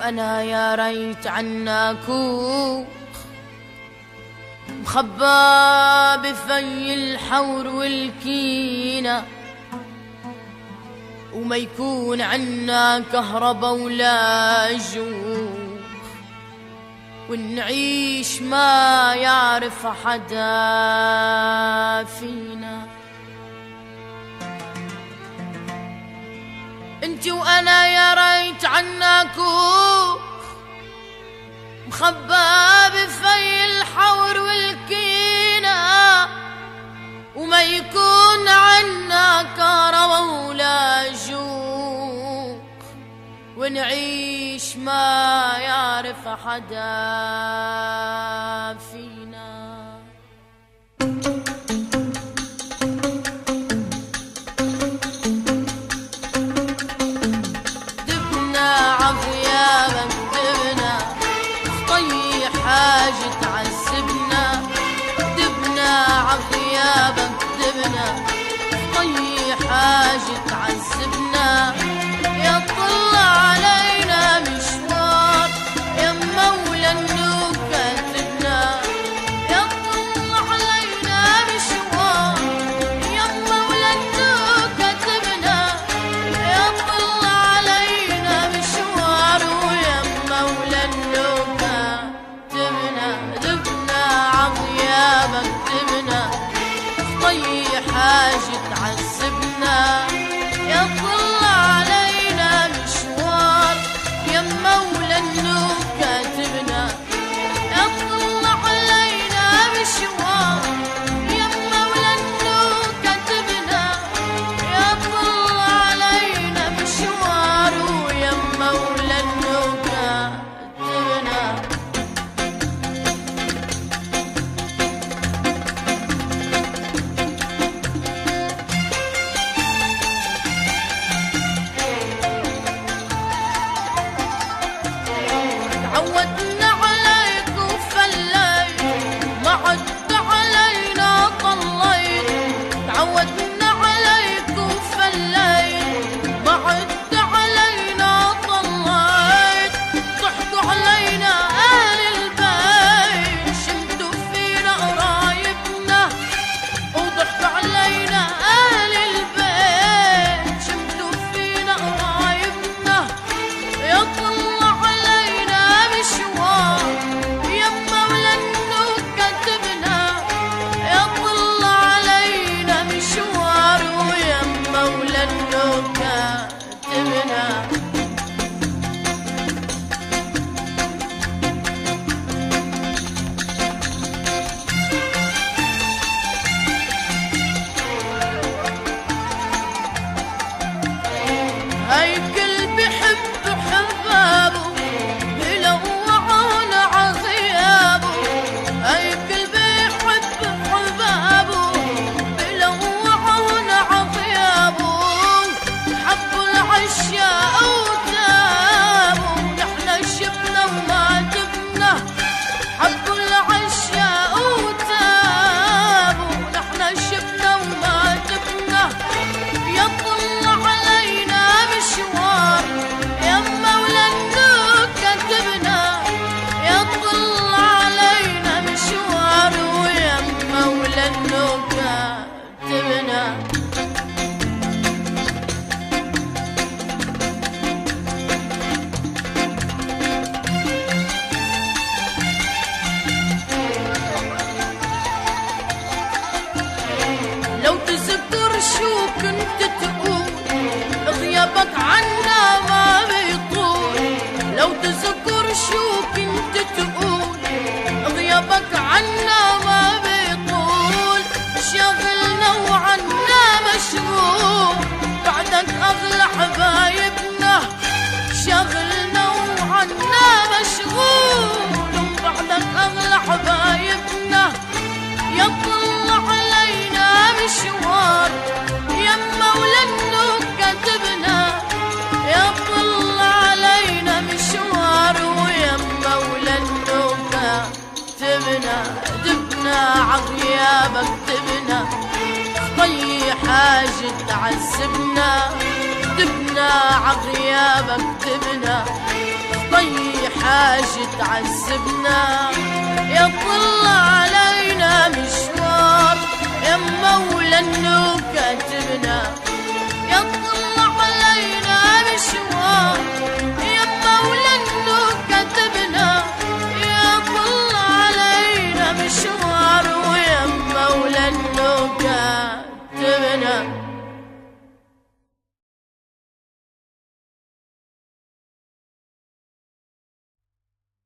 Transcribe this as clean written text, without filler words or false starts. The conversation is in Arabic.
وأنا يا ريت عناكو مخبى بفي الحور والكينة، وما يكون عنا كهربا ولا جوع، ونعيش ما يعرف حدا فينا. انتي وانا يا ريت عناكو مخبى بفي الحور والكينة، وما يكون عنا كهربا ولا جوع، ونعيش ما يعرف حدا فينا. دبنا عغيابك دبنا، طي حاجة تعذبنا. دبنا عغيابك دبنا، طي حاجة تعذبنا. يا طل علينا مشوار يا مولى النوب كاتبنا. يا طل علينا مشوار يا مولى النوب كاتبنا. يا طل علينا مشوار ويا مولى النوب كاتبنا. دبنا عغيابك دبنا، طي حاجة تعذبنا. يا طل علينا مشوار يا مولى النوب كاتبنا. يا طل علينا مشوار يا مولى النوب كاتبنا. يا طل علينا مشوار ويا مولى النوب كاتبنا. تعودنا عليك وفليت، ما عدت علينا طليت. تعودنا عليك وفليت، ما عدت علينا طليت. ضحكوا علينا أهل البيت، شمتوا فينا قرايبنا. وضحكوا علينا أهل البيت، شمتوا فينا قرايبنا. يا طل مشوار يا مولى النوب كاتبنا. يا طل علينا مشوار ويا مولى النوب كاتبنا. هاي كل بحب حبابه بلوعونا عغيابه. هاي كل بيحب حبابه بلوعونا عغيابه. حبوا العشاء وتابوا، نحنا شبنا وما تبنا. حبوا العشاء وتابوا، نحنا شبنا وما تبنا. يا طل علينا مشوار يا مولى النوب كاتبنا. يا طل علينا مشوار ويا مولى النوب كاتبنا. لو تذكر شو كنت تقول، غيابك عنا ما بيطول. لو تذكر شو كنت تقول، غيابك عنا ما بيطول. شغلنا وعنا مشغول، بعدك أغلى حبايبنا. شغلنا وعنا مشغول، وبعدك أغلى حبايبنا. يا طل علينا مشوار يا مولى النوب كاتبنا. يا طل علينا مشوار ويا مولى النوب كاتبنا. دبنا عغيابك دبنا، طي حاجة تعذبنا. دبنا عغيابك دبنا، طي حاج تعذبنا يا طل